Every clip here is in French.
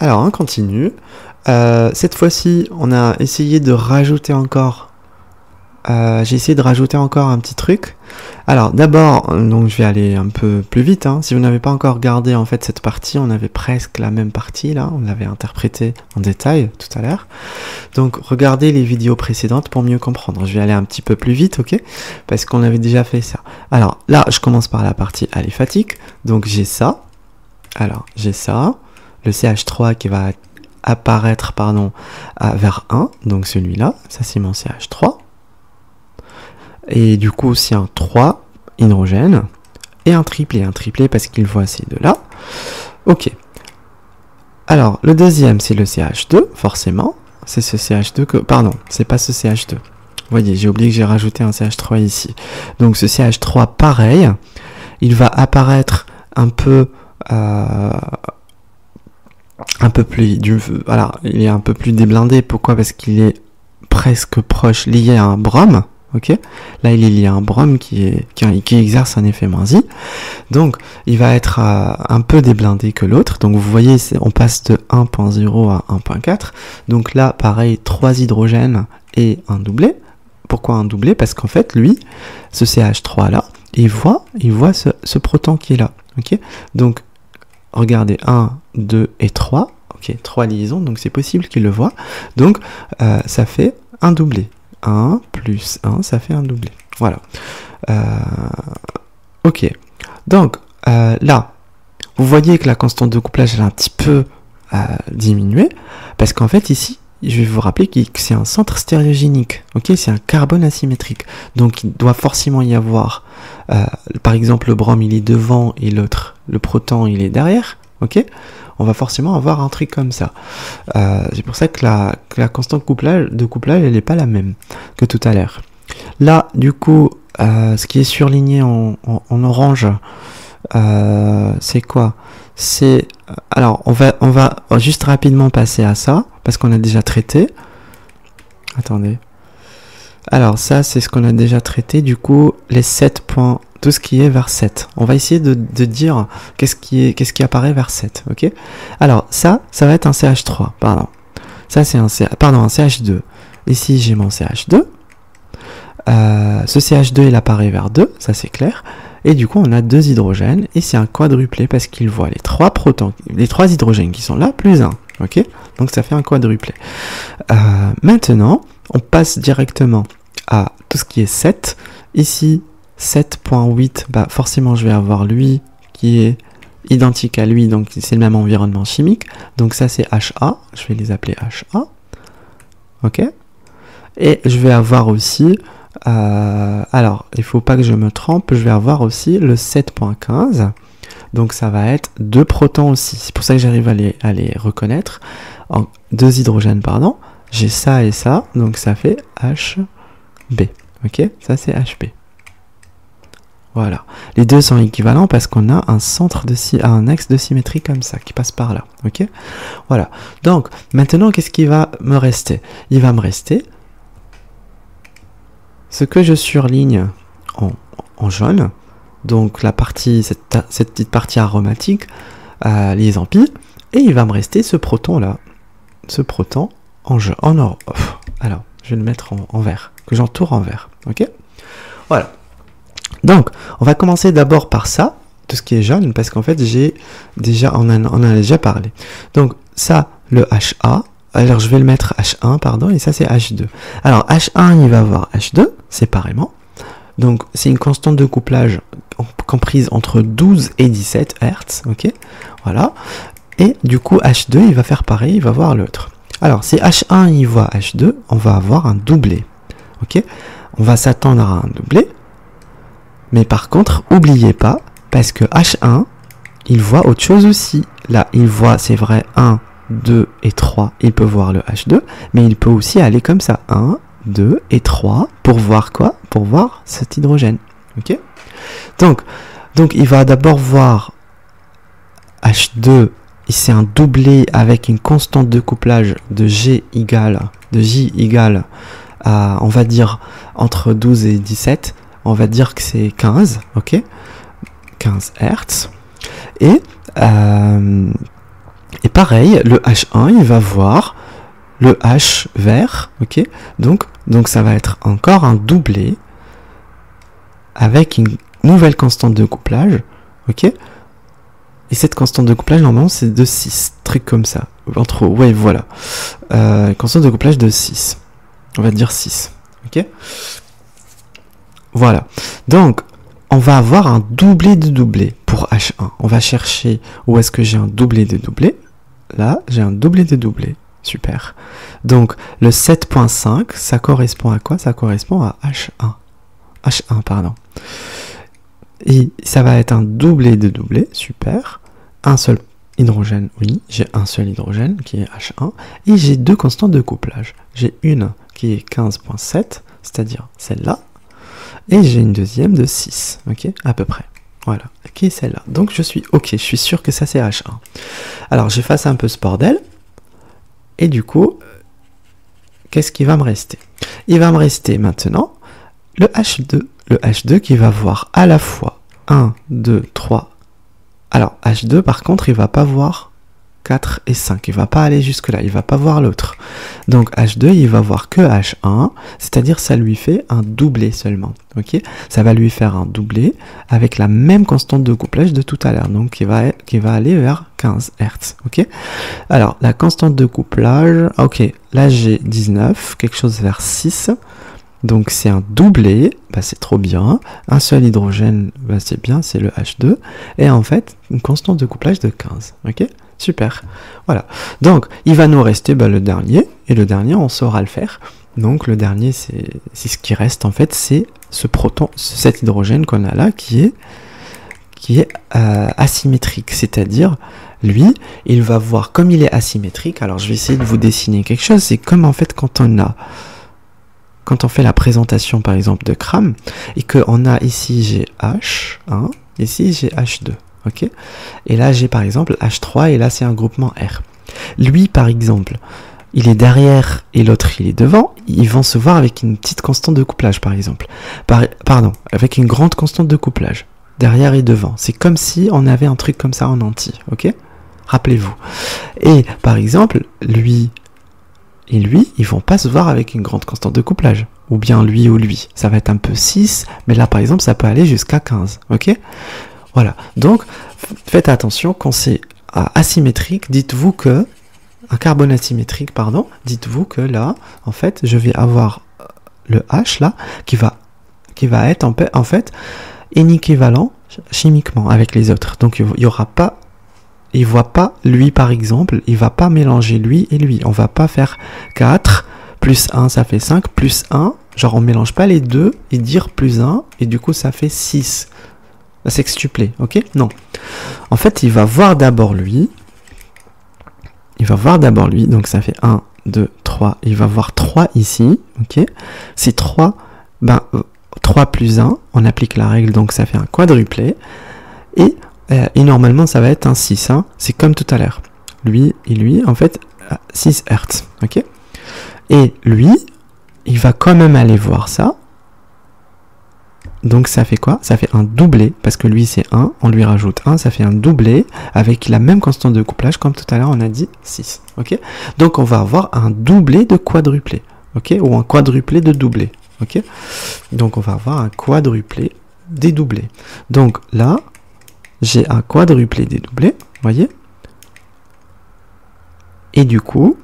Alors, on continue. Cette fois-ci, on a essayé de rajouter encore... j'ai essayé de rajouter encore un petit truc. Alors, d'abord, donc je vais aller un peu plus vite. Hein. Si vous n'avez pas encore regardé en fait cette partie, on avait presque la même partie là. On l'avait interprétée en détail tout à l'heure. Donc, regardez les vidéos précédentes pour mieux comprendre. Je vais aller un petit peu plus vite, ok? Parce qu'on avait déjà fait ça. Alors, là, je commence par la partie aliphatique. Donc, j'ai ça. Alors, j'ai ça. Le CH3 qui va apparaître, pardon, vers 1. Donc, celui-là. Ça, c'est mon CH3. Et du coup, c'est un 3 hydrogène et un triplé parce qu'il voit ces deux-là. Ok. Alors, le deuxième, c'est le CH2, forcément. C'est ce CH2 que... Pardon, c'est pas ce CH2. Vous voyez, j'ai oublié que j'ai rajouté un CH3 ici. Donc, ce CH3, pareil, il va apparaître un peu plus... Voilà, il est un peu plus déblindé. Pourquoi? Parce qu'il est presque proche, lié à un brome. Ok, là il est lié à un brome qui exerce un effet -I. Donc il va être un peu déblindé que l'autre. Donc vous voyez, on passe de 1.0 à 1.4. Donc là, pareil, 3 hydrogènes et un doublé. Pourquoi un doublé? Parce qu'en fait, lui, ce CH3 là, il voit ce proton qui est là. Ok, donc regardez, 1, 2 et 3. Ok, 3 liaisons, donc c'est possible qu'il le voit. Donc ça fait un doublé. 1 plus 1, ça fait un doublé. Voilà. Ok. Donc, là, vous voyez que la constante de couplage, elle a un petit peu diminué, parce qu'en fait, ici, je vais vous rappeler que c'est un centre stéréogénique. Ok, c'est un carbone asymétrique. Donc, il doit forcément y avoir, par exemple, le brome, il est devant, et l'autre, le proton, il est derrière. Ok, on va forcément avoir un truc comme ça. C'est pour ça que la constante de couplage, elle n'est pas la même que tout à l'heure. Là, du coup, ce qui est surligné en orange, c'est quoi? C'est... Alors, on va juste rapidement passer à ça, parce qu'on a déjà traité. Attendez. Alors, ça, c'est ce qu'on a déjà traité. Du coup, les 7 points... Tout ce qui est vers 7. On va essayer de dire qu'est-ce qui apparaît vers 7. Ok. Alors ça va être un CH3. Pardon. Ça c'est un CH2. Ici j'ai mon CH2. Ce CH2 il apparaît vers 2. Ça c'est clair. Et du coup on a 2 hydrogènes et c'est un quadruplé parce qu'il voit les 3 protons, les 3 hydrogènes qui sont là plus 1. Ok. Donc ça fait un quadruplé. Maintenant on passe directement à tout ce qui est 7. Ici 7.8, bah forcément je vais avoir lui qui est identique à lui, donc c'est le même environnement chimique. Donc ça c'est HA, je vais les appeler HA. Ok. Et je vais avoir aussi, alors il faut pas que je me trompe, je vais avoir aussi le 7.15. Donc ça va être 2 protons aussi. C'est pour ça que j'arrive à les reconnaître. En 2 hydrogènes, pardon. J'ai ça et ça, donc ça fait HB. Ok, ça c'est HB. Voilà, les deux sont équivalents parce qu'on a un axe de symétrie comme ça qui passe par là, ok. Voilà, donc maintenant qu'est-ce qui va me rester? Il va me rester ce que je surligne en jaune, donc la partie, cette petite partie aromatique, liaison pi, et il va me rester ce proton là, ce proton en jaune, alors je vais le mettre en vert, que j'entoure en vert, ok. Voilà. Donc, on va commencer d'abord par ça, tout ce qui est jaune, parce qu'en fait, on en a déjà parlé. Donc, ça, le HA, alors je vais le mettre H1, pardon, et ça c'est H2. Alors, H1, il va avoir H2, séparément. Donc, c'est une constante de couplage comprise entre 12 et 17 Hz, ok. Voilà. Et du coup, H2, il va faire pareil, il va voir l'autre. Alors, si H1, il voit H2, on va avoir un doublé, ok. On va s'attendre à un doublé. Mais par contre, n'oubliez pas, parce que H1, il voit autre chose aussi. Là, il voit, c'est vrai, 1, 2 et 3, il peut voir le H2, mais il peut aussi aller comme ça, 1, 2 et 3, pour voir quoi? Pour voir cet hydrogène. Ok? Donc, il va d'abord voir H2, c'est un doublé avec une constante de couplage de J égale, on va dire, entre 12 et 17, on va dire que c'est 15, ok, 15 Hz. Et Et pareil, le H1, il va voir le H vert, ok? Donc ça va être encore un doublé avec une nouvelle constante de couplage, ok? Et cette constante de couplage, normalement, c'est de 6, truc comme ça. Entre, ouais, voilà. Constante de couplage de 6. On va dire 6, ok? Voilà. Donc, on va avoir un doublé de doublé pour H1. On va chercher où est-ce que j'ai un doublé de doublé. Là, j'ai un doublé de doublé. Super. Donc, le 7.5, ça correspond à quoi? Ça correspond à H1. H1, pardon. Et ça va être un doublé de doublé. Super. Un seul hydrogène, oui. J'ai un seul hydrogène qui est H1. Et j'ai deux constantes de couplage. J'ai une qui est 15.7, c'est-à-dire celle-là. Et j'ai une deuxième de 6, ok, à peu près. Voilà, qui est celle-là. Donc je suis ok, je suis sûr que ça c'est H1. Alors j'efface un peu ce bordel. Et du coup, qu'est-ce qui va me rester? Il va me rester maintenant le H2. Le H2 qui va voir à la fois 1, 2, 3. Alors H2 par contre, il va pas voir 4 et 5. Il va pas aller jusque-là, il va pas voir l'autre. Donc H2, il va voir que H1, c'est-à-dire ça lui fait un doublé seulement. Ok, ça va lui faire un doublé avec la même constante de couplage de tout à l'heure, donc qui va aller vers 15 Hz. Ok, alors la constante de couplage, ok, là j'ai 19, quelque chose vers 6. Donc c'est un doublé, bah c'est trop bien. Un seul hydrogène, bah c'est bien, c'est le H2. Et en fait, une constante de couplage de 15. Ok, super. Voilà. Donc il va nous rester le dernier. Et le dernier, on saura le faire. Donc le dernier, c'est ce qui reste en fait, c'est ce proton, cet hydrogène qu'on a là qui est asymétrique. C'est-à-dire, lui, il va voir, comme il est asymétrique, alors je vais essayer de vous dessiner quelque chose. C'est comme en fait quand on fait la présentation par exemple de CRAM et qu'on a ici j'ai H1, ici j'ai H2, ok? Et là j'ai par exemple H3 et là c'est un groupement R. Lui par exemple, il est derrière et l'autre il est devant, ils vont se voir avec une petite constante de couplage par exemple. Pardon, avec une grande constante de couplage, derrière et devant. C'est comme si on avait un truc comme ça en entier, ok? Rappelez-vous. Et par exemple, lui et lui, ils vont pas se voir avec une grande constante de couplage. Ou bien lui ou lui. Ça va être un peu 6, mais là par exemple, ça peut aller jusqu'à 15. Ok? Voilà. Donc, faites attention, quand c'est asymétrique, dites-vous que, un carbone asymétrique, pardon, dites-vous que là, en fait, je vais avoir le H là, qui va être en fait inéquivalent chimiquement avec les autres. Donc, il y aura pas. Il voit pas, lui par exemple, il va pas mélanger lui et lui. On va pas faire 4, plus 1 ça fait 5, plus 1, genre on mélange pas les deux et dire plus 1, et du coup ça fait 6. Va sextupler, ok? Non. En fait, il va voir d'abord lui. Il va voir d'abord lui, donc ça fait 1, 2, 3. Il va voir 3 ici, ok? C'est 3, 3 plus 1, on applique la règle, donc ça fait un quadruplé. Et normalement, ça va être un 6. Hein. C'est comme tout à l'heure. Lui et lui, en fait, 6 Hz. Ok? Et lui, il va quand même aller voir ça. Donc, ça fait quoi? Ça fait un doublé. Parce que lui, c'est 1. On lui rajoute 1. Ça fait un doublé avec la même constante de couplage. Comme tout à l'heure, on a dit 6. Ok? Donc, on va avoir un doublé de quadruplé. Ok? Ou un quadruplé de doublé. Ok? Donc, on va avoir un quadruplé dédoublé. Donc, là, j'ai un quadruplé dédoublé, voyez? Et du coup,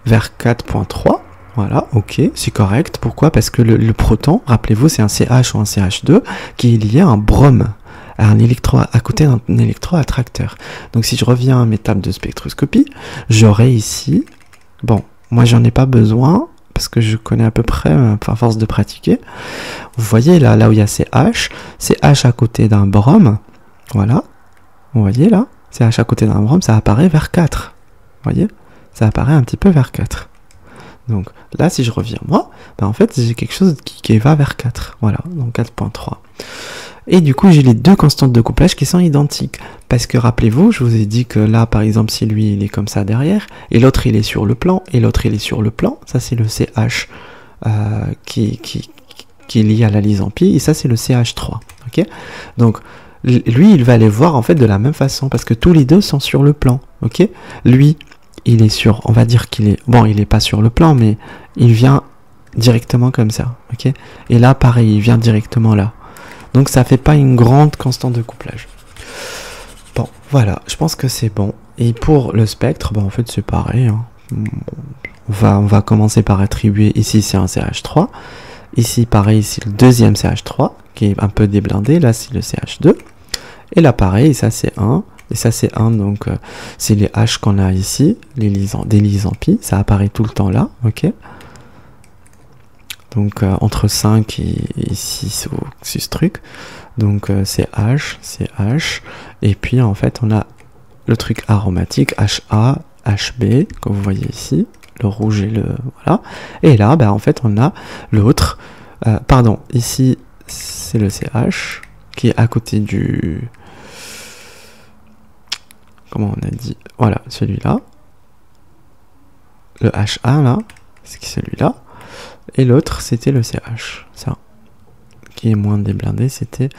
vers 4.3, voilà, ok, c'est correct. Pourquoi? Parce que le proton, rappelez-vous, c'est un CH ou un CH2 qui est lié à un brome, à un à côté d'un électroattracteur. Donc si je reviens à mes tables de spectroscopie, j'aurai ici, bon, moi j'en ai pas besoin, parce que je connais à peu près, à force de pratiquer. Vous voyez là où il y a CH à côté d'un brome. Voilà, vous voyez là, c'est H à côté d'un brome, ça apparaît vers 4. Vous voyez, ça apparaît un petit peu vers 4. Donc là, si je reviens moi, en fait, j'ai quelque chose qui va vers 4. Voilà, donc 4.3. Et du coup, j'ai les deux constantes de couplage qui sont identiques. Parce que rappelez-vous, je vous ai dit que là, par exemple, si lui, il est comme ça derrière, et l'autre, il est sur le plan, et l'autre, il est sur le plan, ça, c'est le CH qui est lié à la lise en pi, et ça, c'est le CH3. Ok? Donc, lui, il va les voir en fait de la même façon parce que tous les deux sont sur le plan, ok? Lui, il est sur, on va dire qu'il est, bon, il est pas sur le plan, mais il vient directement comme ça, ok? Et là, pareil, il vient directement là. Donc ça fait pas une grande constante de couplage. Bon, voilà, je pense que c'est bon. Et pour le spectre, en fait, c'est pareil, hein. On va commencer par attribuer, ici c'est un CH3, ici pareil, c'est le deuxième CH3, qui est un peu déblindé, là c'est le CH2, et là pareil, ça c'est 1, et ça c'est 1, donc c'est les H qu'on a ici, des lises en pi, ça apparaît tout le temps là, ok? Donc entre 5 et 6 ou 6 trucs, donc c'est H, et puis en fait on a le truc aromatique, HA, HB, comme vous voyez ici, le rouge et le... voilà. Et là, en fait, on a l'autre. Pardon, ici, c'est le CH, qui est à côté du... Comment on a dit? Voilà, celui-là. Le HA, là, c'est celui-là. Et l'autre, c'était le CH, ça. Qui est moins déblindé, c'était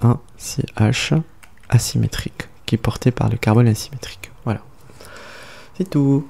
un CH asymétrique, qui est porté par le carbone asymétrique. Voilà. C'est tout.